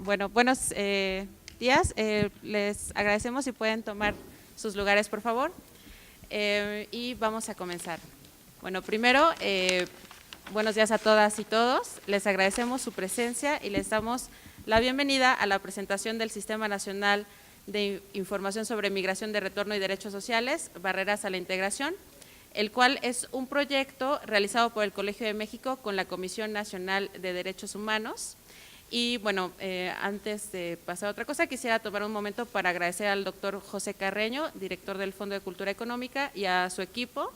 Bueno, buenos días. Les agradecemos si pueden tomar sus lugares, por favor. Y vamos a comenzar. Bueno, primero, buenos días a todas y todos. Les agradecemos su presencia y les damos la bienvenida a la presentación del Sistema Nacional de Información sobre Migración de Retorno y Derechos Sociales, Barreras a la Integración, el cual es un proyecto realizado por el Colegio de México con la Comisión Nacional de Derechos Humanos. Y bueno, antes de pasar a otra cosa, quisiera tomar un momento para agradecer al doctor José Carreño, director del Fondo de Cultura Económica, y a su equipo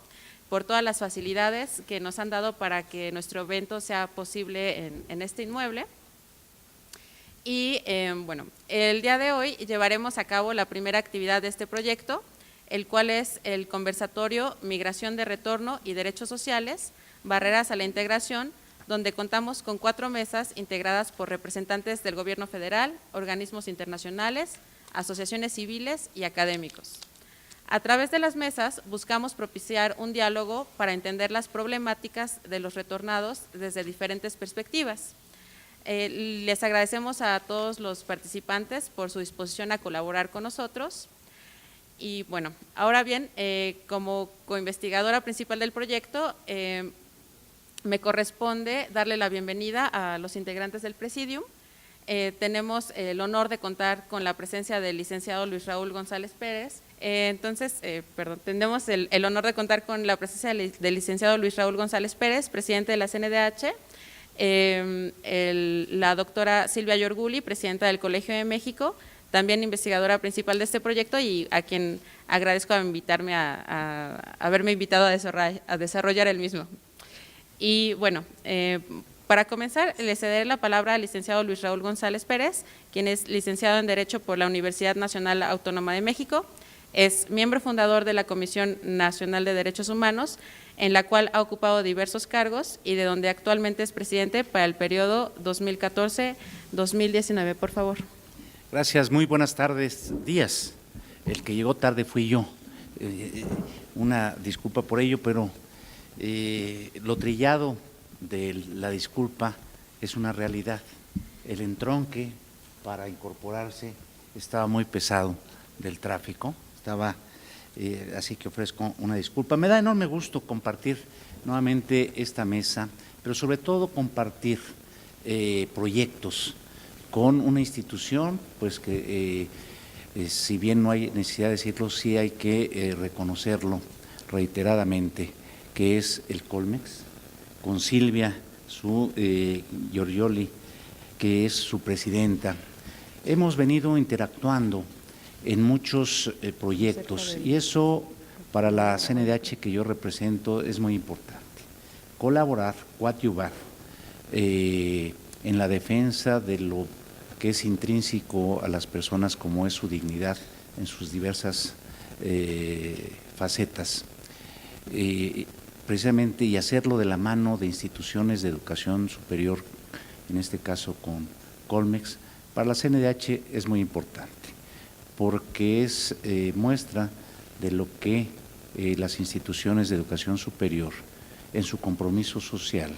por todas las facilidades que nos han dado para que nuestro evento sea posible en este inmueble. Y bueno, el día de hoy llevaremos a cabo la primera actividad de este proyecto, el cual es el conversatorio Migración de Retorno y Derechos Sociales, Barreras a la Integración, donde contamos con 4 mesas integradas por representantes del Gobierno federal, organismos internacionales, asociaciones civiles y académicos. A través de las mesas buscamos propiciar un diálogo para entender las problemáticas de los retornados desde diferentes perspectivas. Les agradecemos a todos los participantes por su disposición a colaborar con nosotros. Y bueno, ahora bien, como coinvestigadora principal del proyecto, me corresponde darle la bienvenida a los integrantes del Presidium. Tenemos el honor de contar con la presencia del licenciado Luis Raúl González Pérez. Tenemos el honor de contar con la presencia del licenciado Luis Raúl González Pérez, presidente de la CNDH, la doctora Silvia Yorguli, presidenta del Colegio de México, también investigadora principal de este proyecto y a quien agradezco haberme invitado a desarrollar el mismo. Y bueno, para comenzar, le cederé la palabra al licenciado Luis Raúl González Pérez, quien es licenciado en Derecho por la Universidad Nacional Autónoma de México, es miembro fundador de la Comisión Nacional de Derechos Humanos, en la cual ha ocupado diversos cargos y de donde actualmente es presidente para el periodo 2014-2019. Por favor. Gracias, muy buenas tardes, días. El que llegó tarde fui yo. Una disculpa por ello, pero lo trillado de la disculpa es una realidad. El entronque para incorporarse estaba muy pesado del tráfico, así que ofrezco una disculpa. Me da enorme gusto compartir nuevamente esta mesa, pero sobre todo compartir proyectos con una institución, pues que si bien no hay necesidad de decirlo, sí hay que reconocerlo reiteradamente, que es el Colmex, con Silvia Giorgioli, que es su presidenta. Hemos venido interactuando en muchos proyectos y eso para la CNDH que yo represento es muy importante. Colaborar, coadyuvar en la defensa de lo que es intrínseco a las personas como es su dignidad en sus diversas facetas. Precisamente y hacerlo de la mano de instituciones de educación superior, en este caso con Colmex, para la CNDH es muy importante, porque es muestra de lo que las instituciones de educación superior en su compromiso social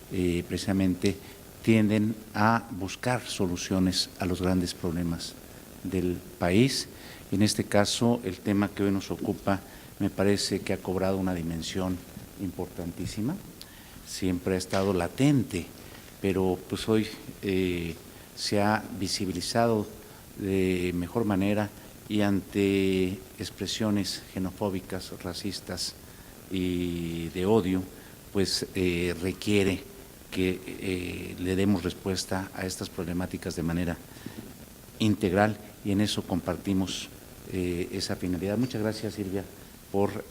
precisamente tienden a buscar soluciones a los grandes problemas del país. En este caso, el tema que hoy nos ocupa me parece que ha cobrado una dimensión importantísima, siempre ha estado latente, pero pues hoy se ha visibilizado de mejor manera y ante expresiones xenofóbicas, racistas y de odio, pues requiere que le demos respuesta a estas problemáticas de manera integral y en eso compartimos esa finalidad. Muchas gracias, Silvia, por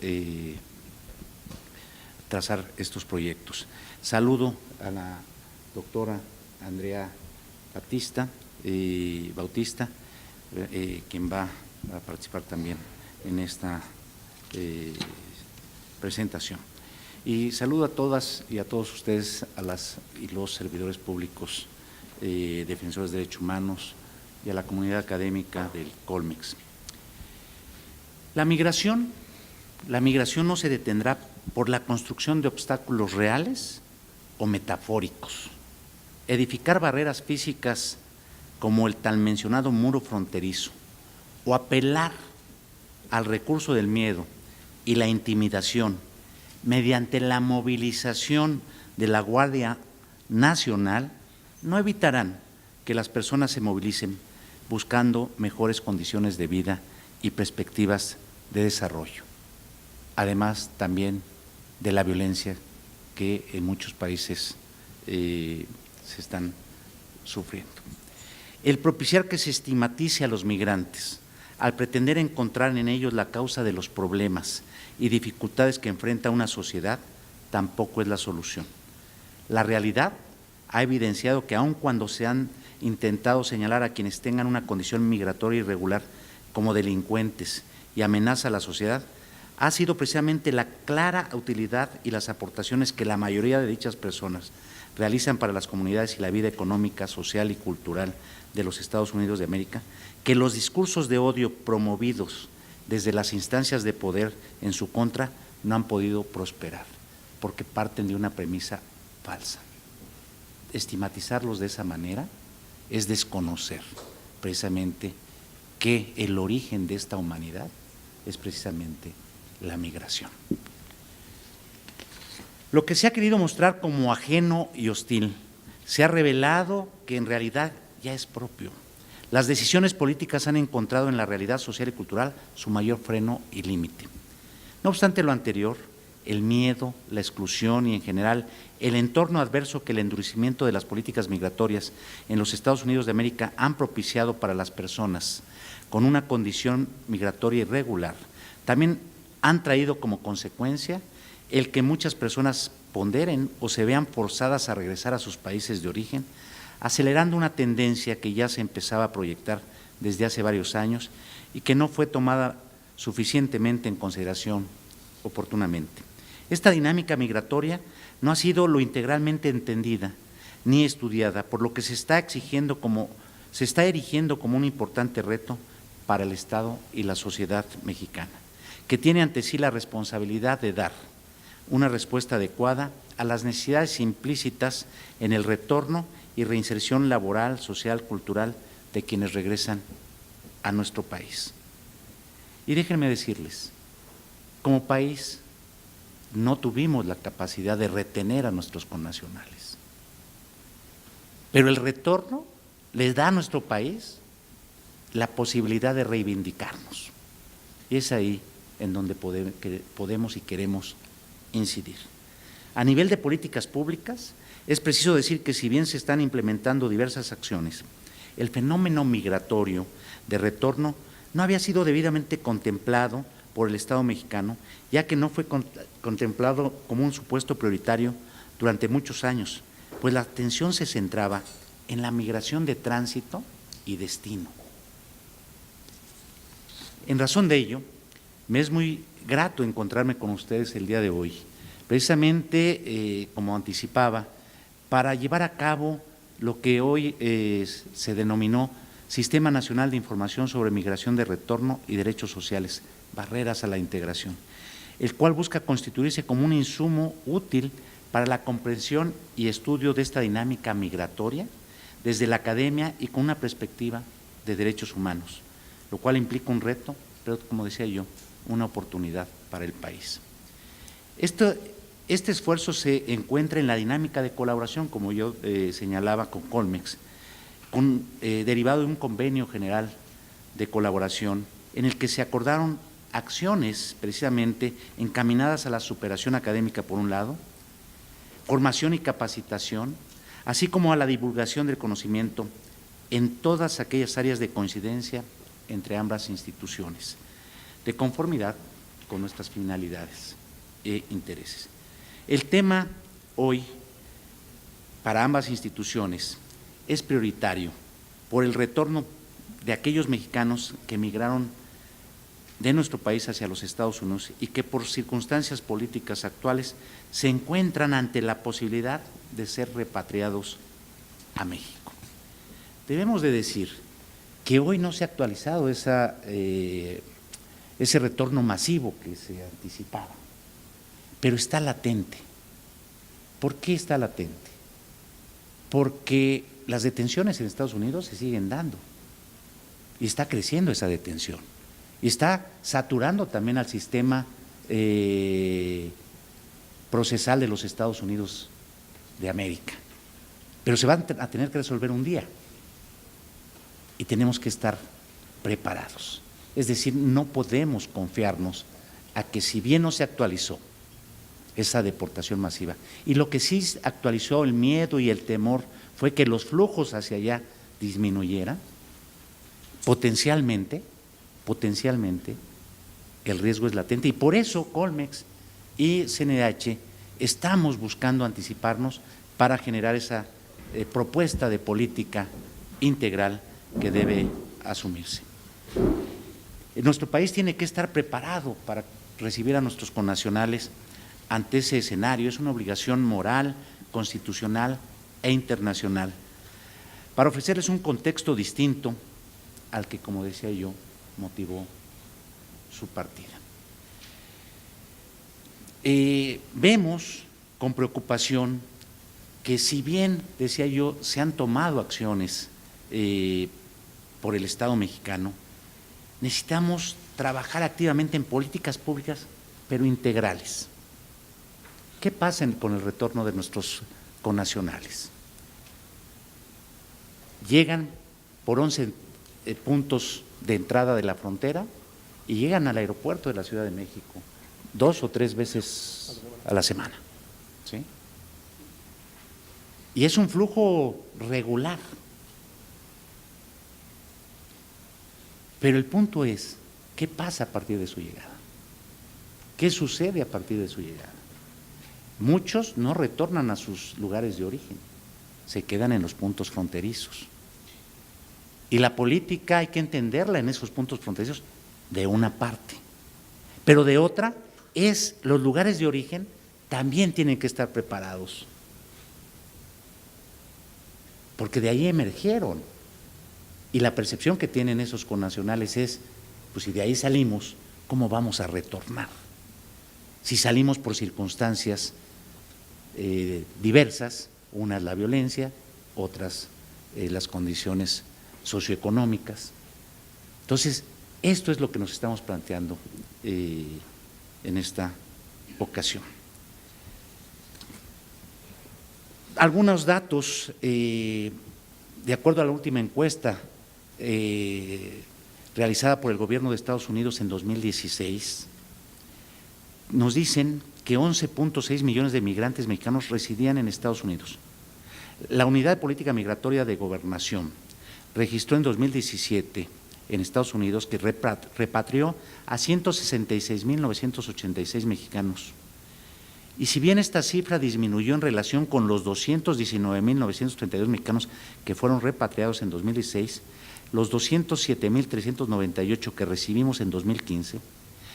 trazar estos proyectos. Saludo a la doctora Andrea Bautista, quien va a participar también en esta presentación. Y saludo a todas y a todos ustedes, a las y los servidores públicos, defensores de derechos humanos y a la comunidad académica del Colmex. La migración no se detendrá por la construcción de obstáculos reales o metafóricos. Edificar barreras físicas como el tan mencionado muro fronterizo, o apelar al recurso del miedo y la intimidación mediante la movilización de la Guardia Nacional, no evitarán que las personas se movilicen buscando mejores condiciones de vida y perspectivas de desarrollo, además también de la violencia que en muchos países se están sufriendo. El propiciar que se estigmatice a los migrantes, al pretender encontrar en ellos la causa de los problemas y dificultades que enfrenta una sociedad, tampoco es la solución. La realidad ha evidenciado que aun cuando se han intentado señalar a quienes tengan una condición migratoria irregular como delincuentes y amenaza a la sociedad, ha sido precisamente la clara utilidad y las aportaciones que la mayoría de dichas personas realizan para las comunidades y la vida económica, social y cultural de los Estados Unidos de América, que los discursos de odio promovidos desde las instancias de poder en su contra no han podido prosperar, porque parten de una premisa falsa. Estigmatizarlos de esa manera es desconocer precisamente que el origen de esta humanidad es precisamente la migración. Lo que se ha querido mostrar como ajeno y hostil se ha revelado que en realidad ya es propio. Las decisiones políticas han encontrado en la realidad social y cultural su mayor freno y límite. No obstante lo anterior, el miedo, la exclusión y en general el entorno adverso que el endurecimiento de las políticas migratorias en los Estados Unidos de América han propiciado para las personas con una condición migratoria irregular, también han traído como consecuencia el que muchas personas ponderen o se vean forzadas a regresar a sus países de origen, acelerando una tendencia que ya se empezaba a proyectar desde hace varios años y que no fue tomada suficientemente en consideración oportunamente. Esta dinámica migratoria no ha sido lo integralmente entendida ni estudiada, por lo que se está erigiendo como un importante reto para el Estado y la sociedad mexicana, que tiene ante sí la responsabilidad de dar una respuesta adecuada a las necesidades implícitas en el retorno y reinserción laboral, social, cultural de quienes regresan a nuestro país. Y déjenme decirles, como país no tuvimos la capacidad de retener a nuestros connacionales, pero el retorno les da a nuestro país la posibilidad de reivindicarnos. Y es ahí en donde podemos y queremos incidir. A nivel de políticas públicas, es preciso decir que si bien se están implementando diversas acciones, el fenómeno migratorio de retorno no había sido debidamente contemplado por el Estado mexicano, ya que no fue contemplado como un supuesto prioritario durante muchos años, pues la atención se centraba en la migración de tránsito y destino. En razón de ello, me es muy grato encontrarme con ustedes el día de hoy, precisamente, como anticipaba, para llevar a cabo lo que hoy se denominó Sistema Nacional de Información sobre Migración de Retorno y Derechos Sociales, barreras a la integración, el cual busca constituirse como un insumo útil para la comprensión y estudio de esta dinámica migratoria desde la academia y con una perspectiva de derechos humanos, lo cual implica un reto, pero como decía yo, una oportunidad para el país. Este esfuerzo se encuentra en la dinámica de colaboración, como yo señalaba, con Colmex, derivado de un convenio general de colaboración en el que se acordaron acciones precisamente encaminadas a la superación académica por un lado, formación y capacitación, así como a la divulgación del conocimiento en todas aquellas áreas de coincidencia entre ambas instituciones, de conformidad con nuestras finalidades e intereses. El tema hoy para ambas instituciones es prioritario por el retorno de aquellos mexicanos que emigraron de nuestro país hacia los Estados Unidos y que por circunstancias políticas actuales se encuentran ante la posibilidad de ser repatriados a México. Debemos de decir que hoy no se ha actualizado ese retorno masivo que se anticipaba, pero está latente. ¿Por qué está latente? Porque las detenciones en Estados Unidos se siguen dando y está creciendo esa detención y está saturando también al sistema procesal de los Estados Unidos de América, pero se van a tener que resolver un día y tenemos que estar preparados. Es decir, no podemos confiarnos a que si bien no se actualizó esa deportación masiva, y lo que sí actualizó el miedo y el temor fue que los flujos hacia allá disminuyeran, potencialmente el riesgo es latente y por eso Colmex y CNDH estamos buscando anticiparnos para generar esa propuesta de política integral que debe asumirse. Nuestro país tiene que estar preparado para recibir a nuestros connacionales ante ese escenario, es una obligación moral, constitucional e internacional, para ofrecerles un contexto distinto al que, como decía yo, motivó su partida. Vemos con preocupación que si bien, decía yo, se han tomado acciones por el Estado mexicano, necesitamos trabajar activamente en políticas públicas, pero integrales. ¿Qué pasa con el retorno de nuestros connacionales? Llegan por 11 puntos de entrada de la frontera y llegan al aeropuerto de la Ciudad de México 2 o 3 veces a la semana, ¿sí? Y es un flujo regular. Pero el punto es, ¿qué pasa a partir de su llegada? ¿Qué sucede a partir de su llegada? Muchos no retornan a sus lugares de origen, se quedan en los puntos fronterizos. Y la política hay que entenderla en esos puntos fronterizos de una parte, pero de otra es los lugares de origen también tienen que estar preparados, porque de ahí emergieron. Y la percepción que tienen esos connacionales es, pues si de ahí salimos, ¿cómo vamos a retornar? Si salimos por circunstancias diversas, unas la violencia, otras las condiciones socioeconómicas. Entonces, esto es lo que nos estamos planteando en esta ocasión. Algunos datos, de acuerdo a la última encuesta realizada por el gobierno de Estados Unidos en 2016, nos dicen que 11.6 millones de migrantes mexicanos residían en Estados Unidos. La Unidad de Política Migratoria de Gobernación registró en 2017 en Estados Unidos que repatrió a 166.986 mexicanos. Y si bien esta cifra disminuyó en relación con los 219.932 mexicanos que fueron repatriados en 2016, los 207.398 que recibimos en 2015,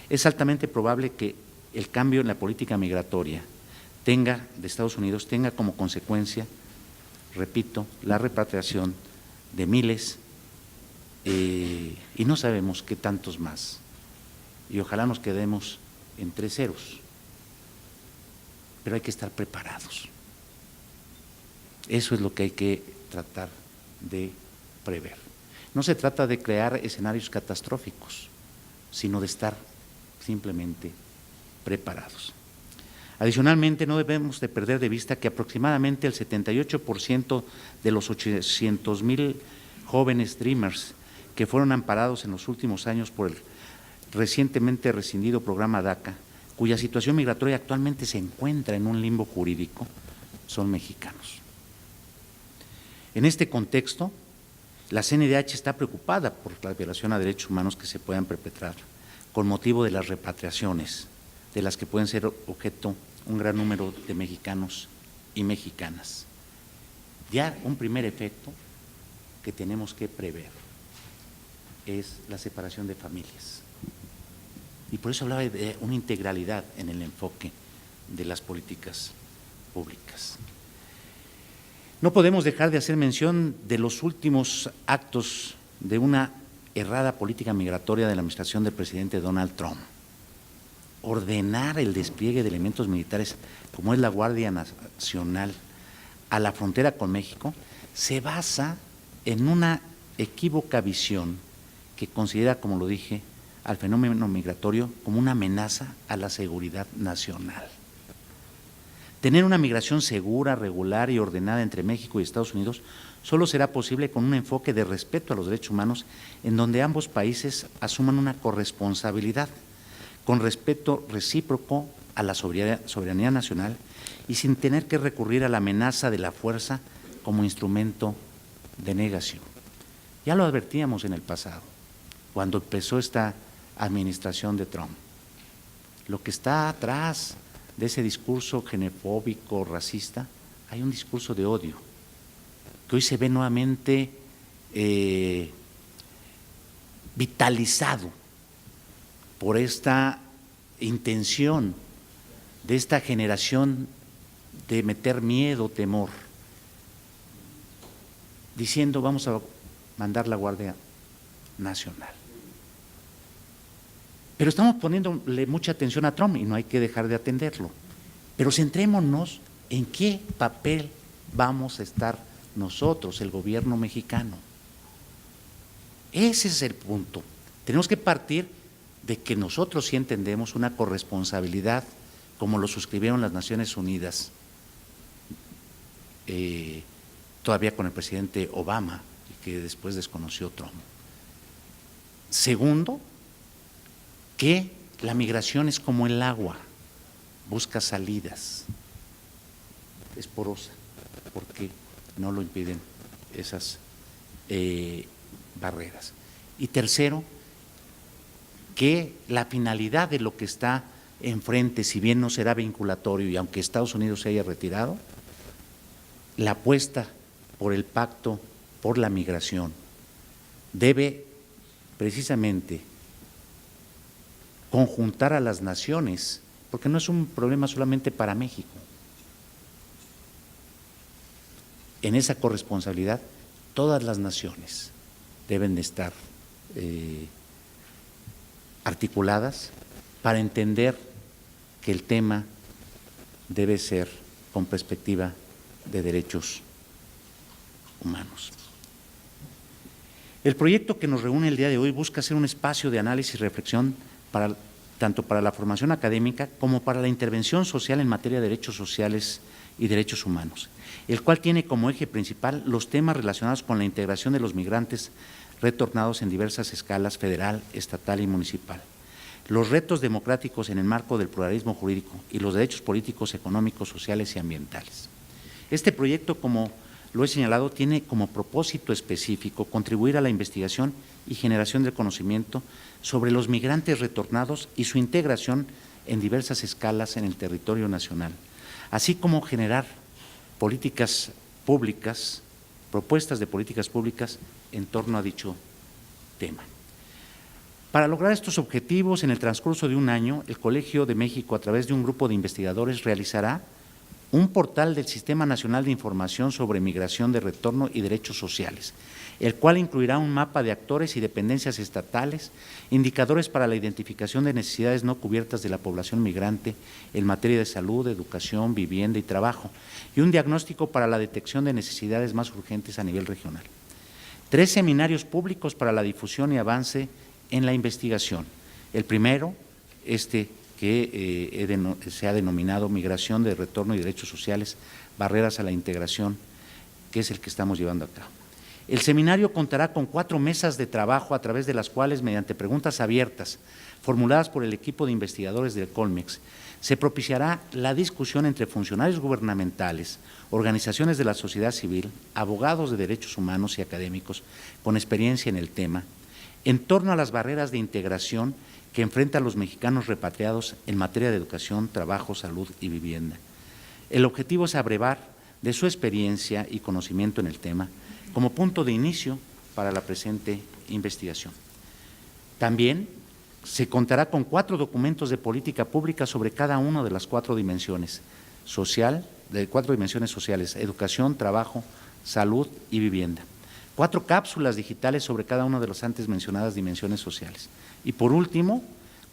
es altamente probable que el cambio en la política migratoria de Estados Unidos tenga como consecuencia, repito, la repatriación de miles y no sabemos qué tantos más. Y ojalá nos quedemos en 3 ceros. Pero hay que estar preparados. Eso es lo que hay que tratar de prever. No se trata de crear escenarios catastróficos, sino de estar simplemente preparados. Adicionalmente, no debemos de perder de vista que aproximadamente el 78% de los 800,000 jóvenes Dreamers que fueron amparados en los últimos años por el recientemente rescindido programa DACA, cuya situación migratoria actualmente se encuentra en un limbo jurídico, son mexicanos. En este contexto, la CNDH está preocupada por la violación a derechos humanos que se puedan perpetrar con motivo de las repatriaciones, de las que pueden ser objeto un gran número de mexicanos y mexicanas. Ya un primer efecto que tenemos que prever es la separación de familias. Y por eso hablaba de una integralidad en el enfoque de las políticas públicas. No podemos dejar de hacer mención de los últimos actos de una errada política migratoria de la administración del presidente Donald Trump. Ordenar el despliegue de elementos militares, como es la Guardia Nacional, a la frontera con México, se basa en una equívoca visión que considera, como lo dije, al fenómeno migratorio como una amenaza a la seguridad nacional. Tener una migración segura, regular y ordenada entre México y Estados Unidos solo será posible con un enfoque de respeto a los derechos humanos en donde ambos países asuman una corresponsabilidad, con respeto recíproco a la soberanía nacional y sin tener que recurrir a la amenaza de la fuerza como instrumento de negación. Ya lo advertíamos en el pasado, cuando empezó esta administración de Trump. Lo que está atrás de ese discurso xenofóbico, racista, hay un discurso de odio, que hoy se ve nuevamente vitalizado por esta intención de esta generación de meter miedo, temor, diciendo vamos a mandar la Guardia Nacional. Pero estamos poniéndole mucha atención a Trump y no hay que dejar de atenderlo. Pero centrémonos en qué papel vamos a estar nosotros, el gobierno mexicano. Ese es el punto. Tenemos que partir de que nosotros sí entendemos una corresponsabilidad, como lo suscribieron las Naciones Unidas, todavía con el presidente Obama, y que después desconoció Trump. Segundo, que la migración es como el agua, busca salidas, es porosa, porque no lo impiden esas barreras. Y tercero, que la finalidad de lo que está enfrente, si bien no será vinculatorio y aunque Estados Unidos se haya retirado, la apuesta por el pacto por la migración debe precisamente conjuntar a las naciones, porque no es un problema solamente para México. En esa corresponsabilidad, todas las naciones deben de estar articuladas para entender que el tema debe ser con perspectiva de derechos humanos. El proyecto que nos reúne el día de hoy busca ser un espacio de análisis y reflexión tanto para la formación académica como para la intervención social en materia de derechos sociales y derechos humanos, el cual tiene como eje principal los temas relacionados con la integración de los migrantes retornados en diversas escalas federal, estatal y municipal, los retos democráticos en el marco del pluralismo jurídico y los derechos políticos, económicos, sociales y ambientales. Este proyecto, como lo he señalado, tiene como propósito específico contribuir a la investigación y generación del conocimiento sobre los migrantes retornados y su integración en diversas escalas en el territorio nacional, así como generar políticas públicas, propuestas de políticas públicas en torno a dicho tema. Para lograr estos objetivos, en el transcurso de un año, el Colegio de México, a través de un grupo de investigadores, realizará un portal del Sistema Nacional de Información sobre Migración de Retorno y Derechos Sociales, el cual incluirá un mapa de actores y dependencias estatales, indicadores para la identificación de necesidades no cubiertas de la población migrante en materia de salud, educación, vivienda y trabajo, y un diagnóstico para la detección de necesidades más urgentes a nivel regional. 3 seminarios públicos para la difusión y avance en la investigación. El primero, que se ha denominado Migración de Retorno y Derechos Sociales, Barreras a la Integración, que es el que estamos llevando a cabo. El seminario contará con 4 mesas de trabajo a través de las cuales, mediante preguntas abiertas formuladas por el equipo de investigadores del Colmex, se propiciará la discusión entre funcionarios gubernamentales, organizaciones de la sociedad civil, abogados de derechos humanos y académicos con experiencia en el tema, en torno a las barreras de integración que enfrentan los mexicanos repatriados en materia de educación, trabajo, salud y vivienda. El objetivo es abrevar de su experiencia y conocimiento en el tema como punto de inicio para la presente investigación. También se contará con 4 documentos de política pública sobre cada una de las 4 dimensiones sociales: educación, trabajo, salud y vivienda. 4 cápsulas digitales sobre cada una de las antes mencionadas dimensiones sociales. Y por último,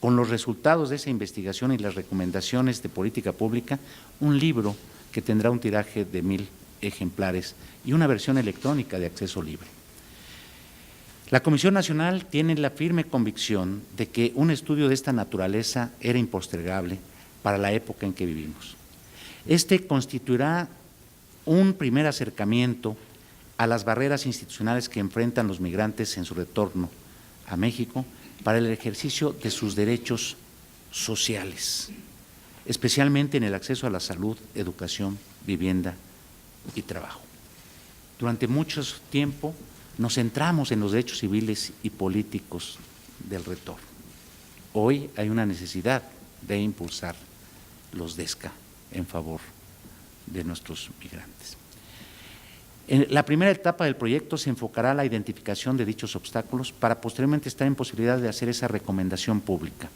con los resultados de esa investigación y las recomendaciones de política pública, un libro que tendrá un tiraje de 1000 ejemplares y una versión electrónica de acceso libre. La Comisión Nacional tiene la firme convicción de que un estudio de esta naturaleza era impostergable para la época en que vivimos. Este constituirá un primer acercamiento a las barreras institucionales que enfrentan los migrantes en su retorno a México para el ejercicio de sus derechos sociales, especialmente en el acceso a la salud, educación, vivienda y trabajo. Durante mucho tiempo nos centramos en los derechos civiles y políticos del retorno. Hoy hay una necesidad de impulsar los DESCA en favor de nuestros migrantes. En la primera etapa del proyecto se enfocará a la identificación de dichos obstáculos para posteriormente estar en posibilidad de hacer esa recomendación pública,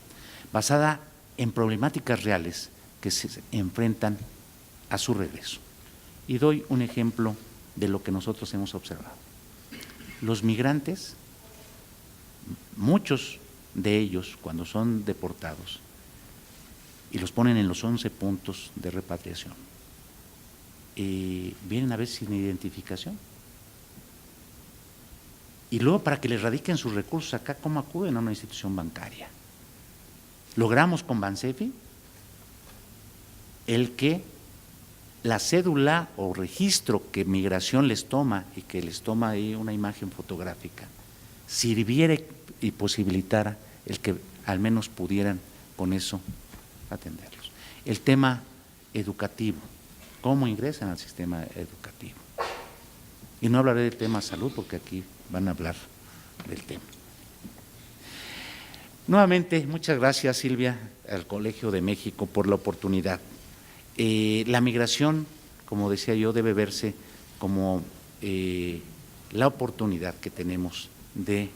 basada en problemáticas reales que se enfrentan a su regreso. Y doy un ejemplo de lo que nosotros hemos observado. Los migrantes, muchos de ellos, cuando son deportados, y los ponen en los 11 puntos de repatriación, vienen a veces sin identificación. Y luego, para que les radiquen sus recursos acá, ¿cómo acuden a una institución bancaria? Logramos con Bansefi el que la cédula o registro que Migración les toma y que les toma ahí una imagen fotográfica, sirviera y posibilitara el que al menos pudieran con eso atenderlos. El tema educativo, cómo ingresan al sistema educativo. Y no hablaré del tema salud porque aquí van a hablar del tema. Nuevamente, muchas gracias, Silvia, al Colegio de México por la oportunidad. La migración, como decía yo, debe verse como la oportunidad que tenemos de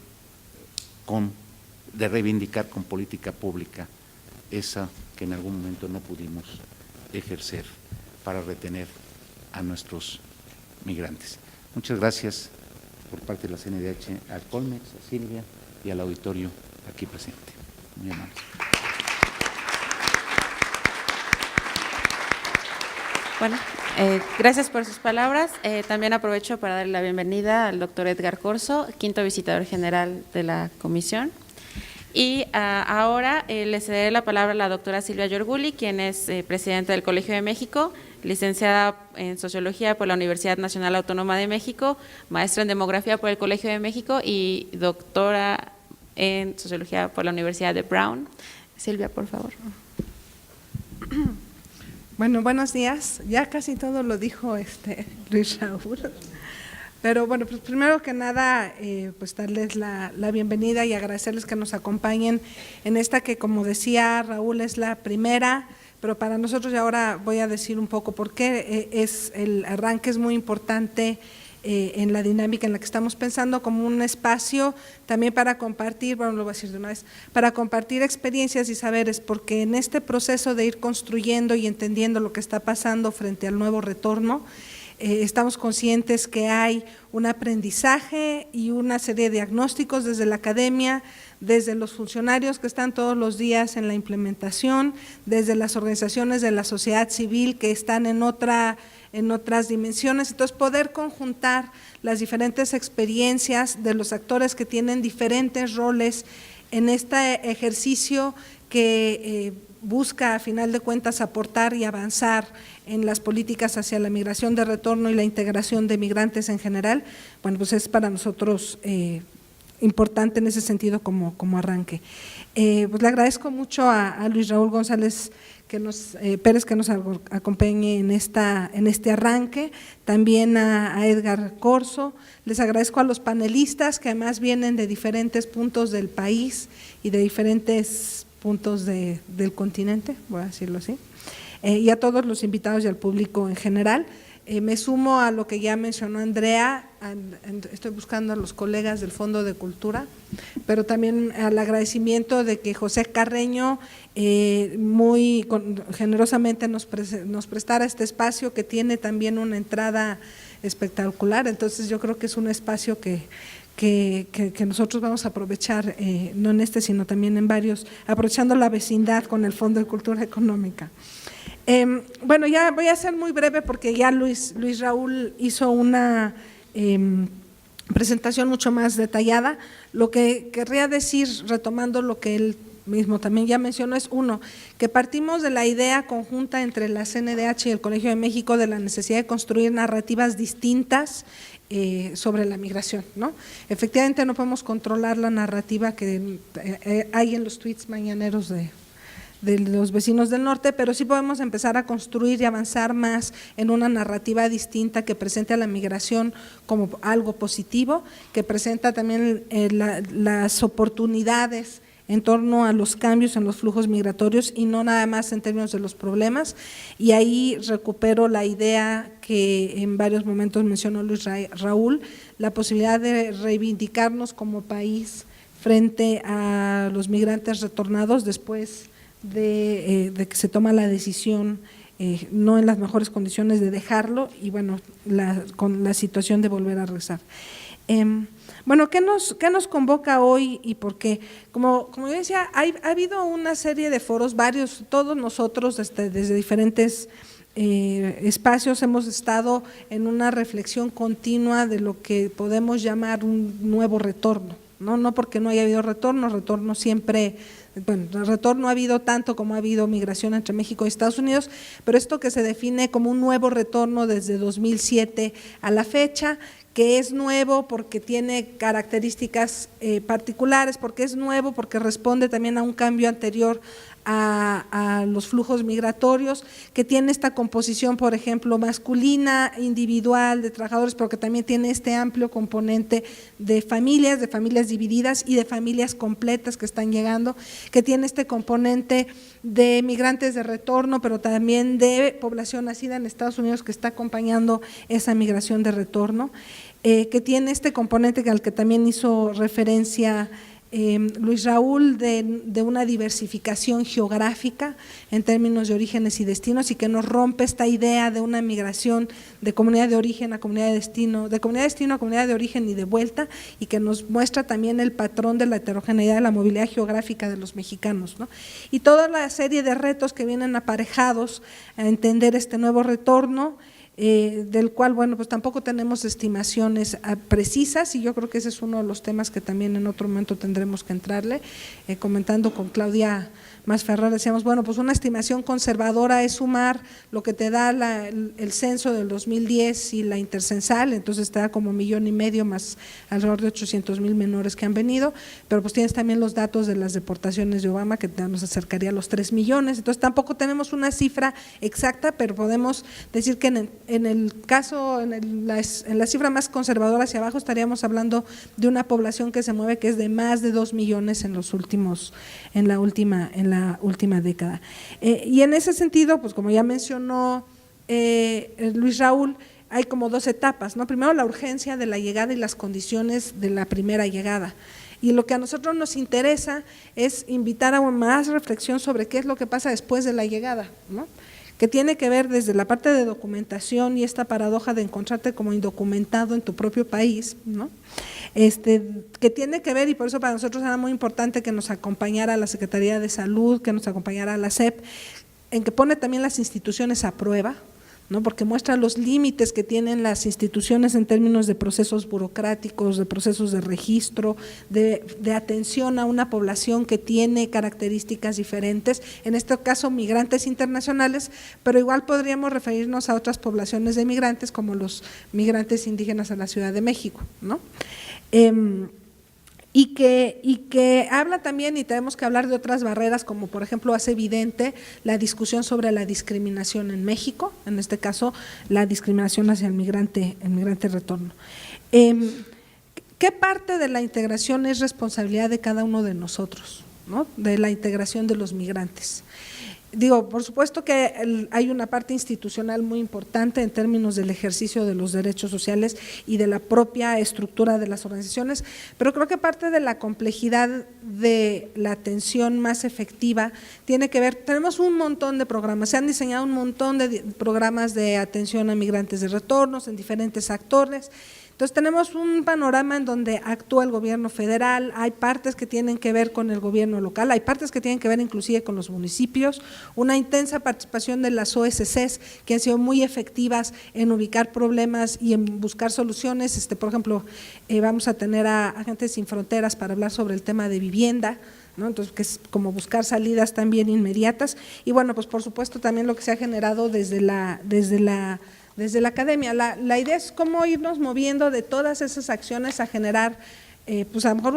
reivindicar con política pública esa que en algún momento no pudimos ejercer para retener a nuestros migrantes. Muchas gracias por parte de la CNDH al Colmex, a Silvia y al auditorio aquí presente. Muy amable. Bueno, gracias por sus palabras. También aprovecho para darle la bienvenida al doctor Edgar Corso, quinto visitador general de la comisión. Y ahora le cederé la palabra a la doctora Silvia Yorguli, quien es presidenta del Colegio de México, licenciada en Sociología por la Universidad Nacional Autónoma de México, maestra en Demografía por el Colegio de México y doctora en Sociología por la Universidad de Brown. Silvia, por favor. Bueno, buenos días. Ya casi todo lo dijo Luis Raúl. Pero bueno, pues primero que nada, pues darles la bienvenida y agradecerles que nos acompañen en esta que, como decía Raúl, es la primera, pero para nosotros, y ahora voy a decir un poco por qué el arranque es muy importante en la dinámica en la que estamos pensando, como un espacio también para compartir, bueno, lo voy a decir de una vez, para compartir experiencias y saberes, porque en este proceso de ir construyendo y entendiendo lo que está pasando frente al nuevo retorno, estamos conscientes que hay un aprendizaje y una serie de diagnósticos desde la academia, desde los funcionarios que están todos los días en la implementación, desde las organizaciones de la sociedad civil que están en otras dimensiones. Entonces, poder conjuntar las diferentes experiencias de los actores que tienen diferentes roles en este ejercicio que busca, a final de cuentas, aportar y avanzar en las políticas hacia la migración de retorno y la integración de migrantes en general, bueno, pues es para nosotros importante en ese sentido como arranque. Pues le agradezco mucho a Luis Raúl González Pérez que nos acompañe en este arranque, también a Edgar Corso. Les agradezco a los panelistas que además vienen de diferentes puntos del país y de diferentes puntos del continente, voy a decirlo así, y a todos los invitados y al público en general. Me sumo a lo que ya mencionó Andrea, estoy buscando a los colegas del Fondo de Cultura, pero también al agradecimiento de que José Carreño muy generosamente nos prestara este espacio que tiene también una entrada espectacular. Entonces yo creo que es un espacio que nosotros vamos a aprovechar, no en sino también en varios, aprovechando la vecindad con el Fondo de Cultura Económica. Bueno, ya voy a ser muy breve porque ya Luis Raúl hizo una presentación mucho más detallada. Lo que querría decir, retomando lo que él mismo también ya mencionó, es uno, que partimos de la idea conjunta entre la CNDH y el Colegio de México de la necesidad de construir narrativas distintas sobre la migración, ¿no? Efectivamente no podemos controlar la narrativa que hay en los tweets mañaneros de los vecinos del norte, pero sí podemos empezar a construir y avanzar más en una narrativa distinta que presente a la migración como algo positivo, que presenta también las oportunidades en torno a los cambios en los flujos migratorios y no nada más en términos de los problemas. Y ahí recupero la idea que en varios momentos mencionó Luis Raúl, la posibilidad de reivindicarnos como país frente a los migrantes retornados después de que se toma la decisión, no en las mejores condiciones de dejarlo y bueno, con la situación de volver a regresar. Bueno, ¿qué nos convoca hoy y por qué? Como yo decía, ha habido una serie de foros, varios, todos nosotros desde diferentes espacios hemos estado en una reflexión continua de lo que podemos llamar un nuevo retorno, no porque no haya habido retorno siempre. Bueno, el retorno ha habido tanto como ha habido migración entre México y Estados Unidos, pero esto que se define como un nuevo retorno desde 2007 a la fecha, que es nuevo porque tiene características particulares, porque es nuevo, porque responde también a un cambio anterior a los flujos migratorios, que tiene esta composición, por ejemplo, masculina, individual, de trabajadores, pero que también tiene este amplio componente de familias divididas y de familias completas que están llegando, que tiene este componente de migrantes de retorno, pero también de población nacida en Estados Unidos que está acompañando esa migración de retorno, que tiene este componente al que también hizo referencia Luis Raúl de una diversificación geográfica en términos de orígenes y destinos y que nos rompe esta idea de una migración de comunidad de origen a comunidad de destino a comunidad de origen y de vuelta, y que nos muestra también el patrón de la heterogeneidad de la movilidad geográfica de los mexicanos, ¿no? Y toda la serie de retos que vienen aparejados a entender este nuevo retorno, del cual, bueno, pues tampoco tenemos estimaciones precisas y yo creo que ese es uno de los temas que también en otro momento tendremos que entrarle. Comentando con Claudia Masferrer decíamos, bueno, pues una estimación conservadora es sumar lo que te da el censo del 2010 y la intercensal, entonces te da como 1,5 millones más alrededor de 800,000 menores que han venido, pero pues tienes también los datos de las deportaciones de Obama que nos acercaría a los 3 millones, entonces tampoco tenemos una cifra exacta, pero podemos decir que en el caso, en la cifra más conservadora hacia abajo estaríamos hablando de una población que se mueve que es de más de 2 millones en la última década. Y en ese sentido, pues como ya mencionó Luis Raúl, hay como 2 etapas, ¿no? Primero la urgencia de la llegada y las condiciones de la primera llegada. Y lo que a nosotros nos interesa es invitar a más reflexión sobre qué es lo que pasa después de la llegada, ¿no? Que tiene que ver desde la parte de documentación y esta paradoja de encontrarte como indocumentado en tu propio país, ¿no? Que tiene que ver, y por eso para nosotros era muy importante que nos acompañara la Secretaría de Salud, que nos acompañara la SEP, en que pone también las instituciones a prueba, ¿no? Porque muestra los límites que tienen las instituciones en términos de procesos burocráticos, de procesos de registro, de atención a una población que tiene características diferentes, en este caso migrantes internacionales, pero igual podríamos referirnos a otras poblaciones de migrantes como los migrantes indígenas a la Ciudad de México, ¿no? Y que habla también, y tenemos que hablar de otras barreras, como por ejemplo hace evidente la discusión sobre la discriminación en México, en este caso la discriminación hacia el migrante retorno. ¿Qué parte de la integración es responsabilidad de cada uno de nosotros, ¿no? De la integración de los migrantes? Digo, por supuesto que hay una parte institucional muy importante en términos del ejercicio de los derechos sociales y de la propia estructura de las organizaciones, pero creo que parte de la complejidad de la atención más efectiva tiene que ver, tenemos un montón de programas, se han diseñado un montón de programas de atención a migrantes de retornos en diferentes actores. Entonces tenemos un panorama en donde actúa el gobierno federal, hay partes que tienen que ver con el gobierno local, hay partes que tienen que ver inclusive con los municipios, una intensa participación de las OSCs que han sido muy efectivas en ubicar problemas y en buscar soluciones. Por ejemplo, vamos a tener a Agentes Sin Fronteras para hablar sobre el tema de vivienda, ¿no? Entonces, que es como buscar salidas también inmediatas. Y bueno, pues por supuesto también lo que se ha generado desde la academia. La idea es cómo irnos moviendo de todas esas acciones a generar, pues a lo mejor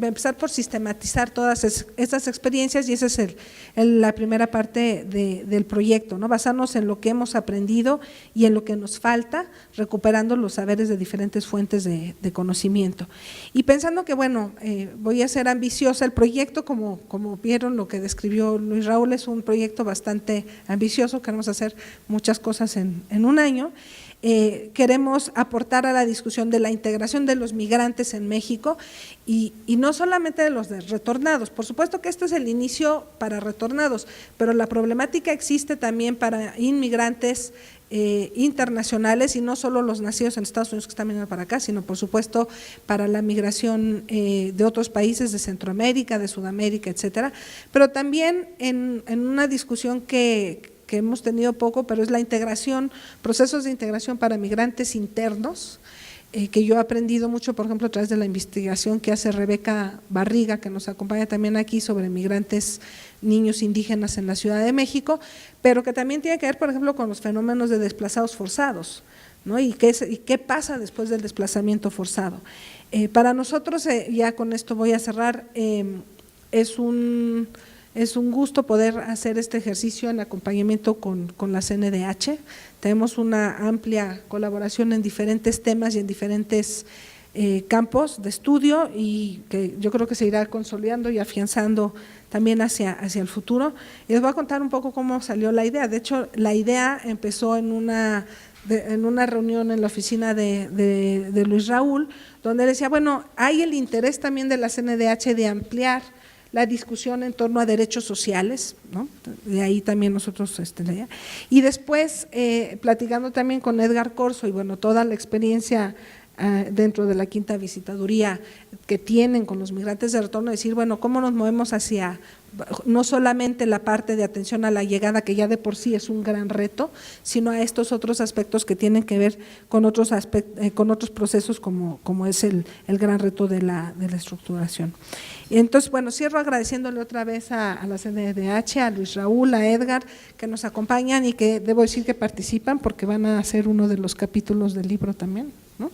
empezar por sistematizar todas esas experiencias, y esa es la primera parte del proyecto, ¿no? Basarnos en lo que hemos aprendido y en lo que nos falta, recuperando los saberes de diferentes fuentes de conocimiento. Y pensando que, bueno, voy a ser ambiciosa, el proyecto, como vieron lo que describió Luis Raúl, es un proyecto bastante ambicioso, queremos hacer muchas cosas en un año. Queremos aportar a la discusión de la integración de los migrantes en México y no solamente de los retornados. Por supuesto que esto es el inicio para retornados, pero la problemática existe también para inmigrantes internacionales, y no solo los nacidos en Estados Unidos que están viniendo para acá, sino por supuesto para la migración de otros países de Centroamérica, de Sudamérica, etcétera, pero también en una discusión que hemos tenido poco, pero es la integración, procesos de integración para migrantes internos, que yo he aprendido mucho, por ejemplo, a través de la investigación que hace Rebeca Barriga, que nos acompaña también aquí, sobre migrantes niños indígenas en la Ciudad de México, pero que también tiene que ver, por ejemplo, con los fenómenos de desplazados forzados, ¿no? Y qué pasa después del desplazamiento forzado. Para nosotros, ya con esto voy a cerrar, es un gusto poder hacer este ejercicio en acompañamiento con la CNDH. Tenemos una amplia colaboración en diferentes temas y en diferentes campos de estudio, y que yo creo que se irá consolidando y afianzando también hacia el futuro. Y les voy a contar un poco cómo salió la idea. De hecho, la idea empezó en una reunión en la oficina de Luis Raúl, donde él decía, bueno, hay el interés también de la CNDH de ampliar la discusión en torno a derechos sociales, ¿no? De ahí también nosotros y después platicando también con Edgar Corzo y bueno, toda la experiencia dentro de la quinta visitaduría que tienen con los migrantes de retorno, decir, bueno, cómo nos movemos hacia no solamente la parte de atención a la llegada, que ya de por sí es un gran reto, sino a estos otros aspectos que tienen que ver con otros procesos como es el gran reto de la estructuración. Entonces, bueno, cierro agradeciéndole otra vez a la CNDH, a Luis Raúl, a Edgar, que nos acompañan y que debo decir que participan porque van a hacer uno de los capítulos del libro también, ¿no?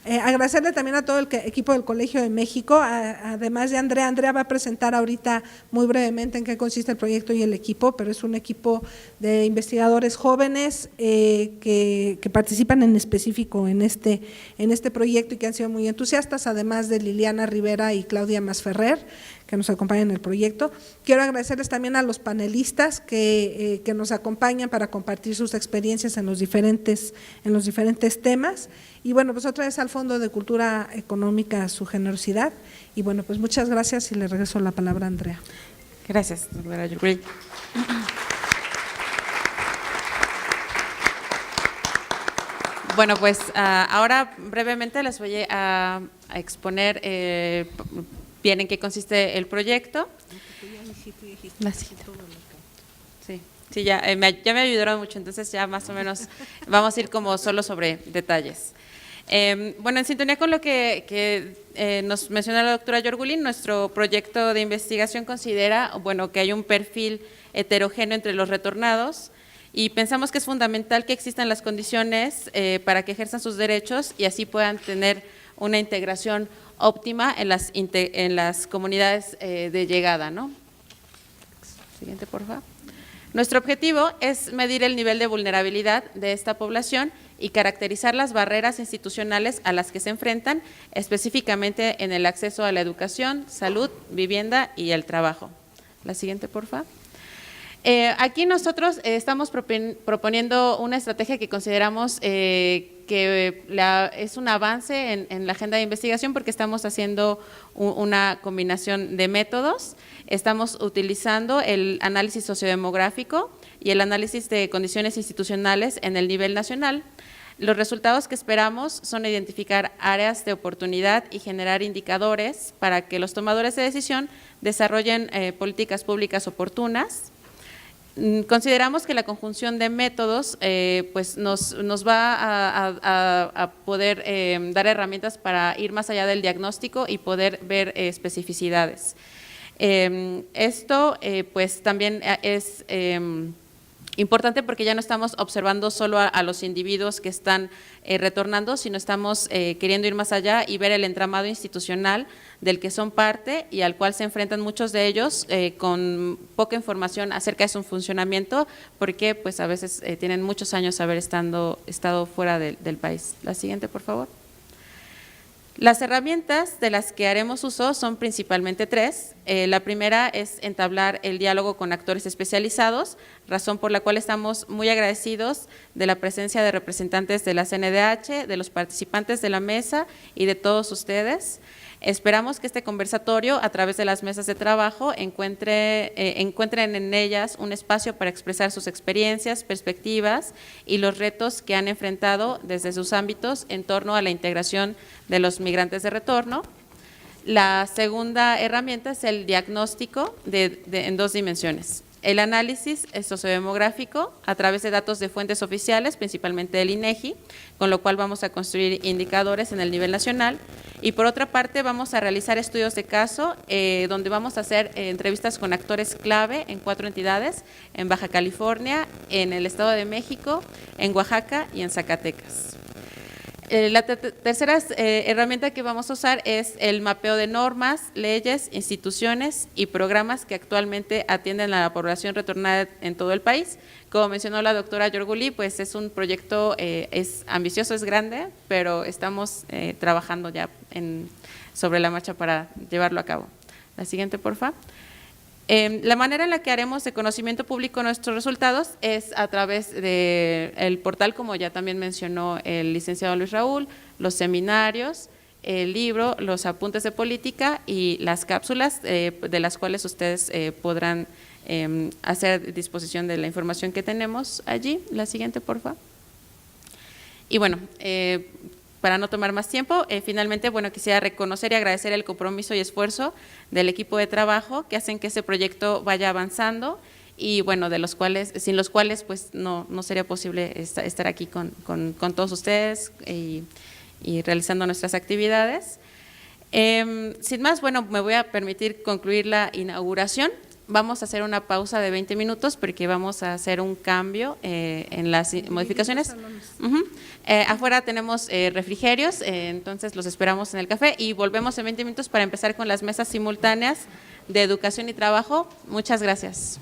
Agradecerle también a todo el equipo del Colegio de México, además de Andrea. Andrea va a presentar ahorita muy brevemente en qué consiste el proyecto y el equipo, pero es un equipo de investigadores jóvenes que participan en específico en este proyecto y que han sido muy entusiastas, además de Liliana Rivera y Claudia Masferrer, que nos acompañan en el proyecto. Quiero agradecerles también a los panelistas que nos acompañan para compartir sus experiencias en los diferentes temas. Y bueno, pues otra vez al Fondo de Cultura Económica su generosidad. Y bueno, pues muchas gracias y le regreso la palabra a Andrea. Gracias, doctora Yurgul. Bueno, pues ahora brevemente les voy a exponer bien en qué consiste el proyecto. Sí, ya me ayudaron mucho, entonces ya más o menos vamos a ir como solo sobre detalles. Bueno, en sintonía con lo que nos mencionó la doctora Yorgulín, nuestro proyecto de investigación considera, bueno, que hay un perfil heterogéneo entre los retornados y pensamos que es fundamental que existan las condiciones para que ejerzan sus derechos y así puedan tener una integración óptima en las comunidades de llegada, ¿no? Siguiente, por favor. Nuestro objetivo es medir el nivel de vulnerabilidad de esta población y caracterizar las barreras institucionales a las que se enfrentan, específicamente en el acceso a la educación, salud, vivienda y el trabajo. La siguiente, por favor. Aquí nosotros estamos proponiendo una estrategia que consideramos que es un avance en la agenda de investigación porque estamos haciendo una combinación de métodos. Estamos utilizando el análisis sociodemográfico y el análisis de condiciones institucionales en el nivel nacional. Los resultados que esperamos son identificar áreas de oportunidad y generar indicadores para que los tomadores de decisión desarrollen políticas públicas oportunas. Consideramos que la conjunción de métodos pues nos va a poder dar herramientas para ir más allá del diagnóstico y poder ver especificidades. Esto pues también es importante porque ya no estamos observando solo a los individuos que están retornando, sino estamos queriendo ir más allá y ver el entramado institucional del que son parte y al cual se enfrentan muchos de ellos con poca información acerca de su funcionamiento, porque pues a veces tienen muchos años haber estado fuera del país. La siguiente, por favor. Las herramientas de las que haremos uso son principalmente tres. La primera es entablar el diálogo con actores especializados, razón por la cual estamos muy agradecidos de la presencia de representantes de la CNDH, de los participantes de la mesa y de todos ustedes. Esperamos que este conversatorio, a través de las mesas de trabajo, encuentren en ellas un espacio para expresar sus experiencias, perspectivas y los retos que han enfrentado desde sus ámbitos en torno a la integración de los migrantes de retorno. La segunda herramienta es el diagnóstico en dos dimensiones. El análisis sociodemográfico a través de datos de fuentes oficiales, principalmente del INEGI, con lo cual vamos a construir indicadores en el nivel nacional. Y por otra parte vamos a realizar estudios de caso, donde vamos a hacer entrevistas con actores clave en 4 entidades, en Baja California, en el Estado de México, en Oaxaca y en Zacatecas. La tercera herramienta que vamos a usar es el mapeo de normas, leyes, instituciones y programas que actualmente atienden a la población retornada en todo el país. Como mencionó la doctora Yorguli, pues es un proyecto, es ambicioso, es grande, pero estamos trabajando ya sobre la marcha para llevarlo a cabo. La siguiente, por favor. La manera en la que haremos de conocimiento público nuestros resultados es a través del portal, como ya también mencionó el licenciado Luis Raúl, los seminarios, el libro, los apuntes de política y las cápsulas de las cuales ustedes podrán hacer disposición de la información que tenemos allí. La siguiente, por favor. Y bueno, para no tomar más tiempo, finalmente, bueno, quisiera reconocer y agradecer el compromiso y esfuerzo del equipo de trabajo que hacen que ese proyecto vaya avanzando y, bueno, sin los cuales, pues, no sería posible estar aquí con todos ustedes y realizando nuestras actividades. Sin más, bueno, me voy a permitir concluir la inauguración. Vamos a hacer una pausa de 20 minutos porque vamos a hacer un cambio en las modificaciones. Afuera tenemos refrigerios, entonces los esperamos en el café y volvemos en 20 minutos para empezar con las mesas simultáneas de educación y trabajo. Muchas gracias.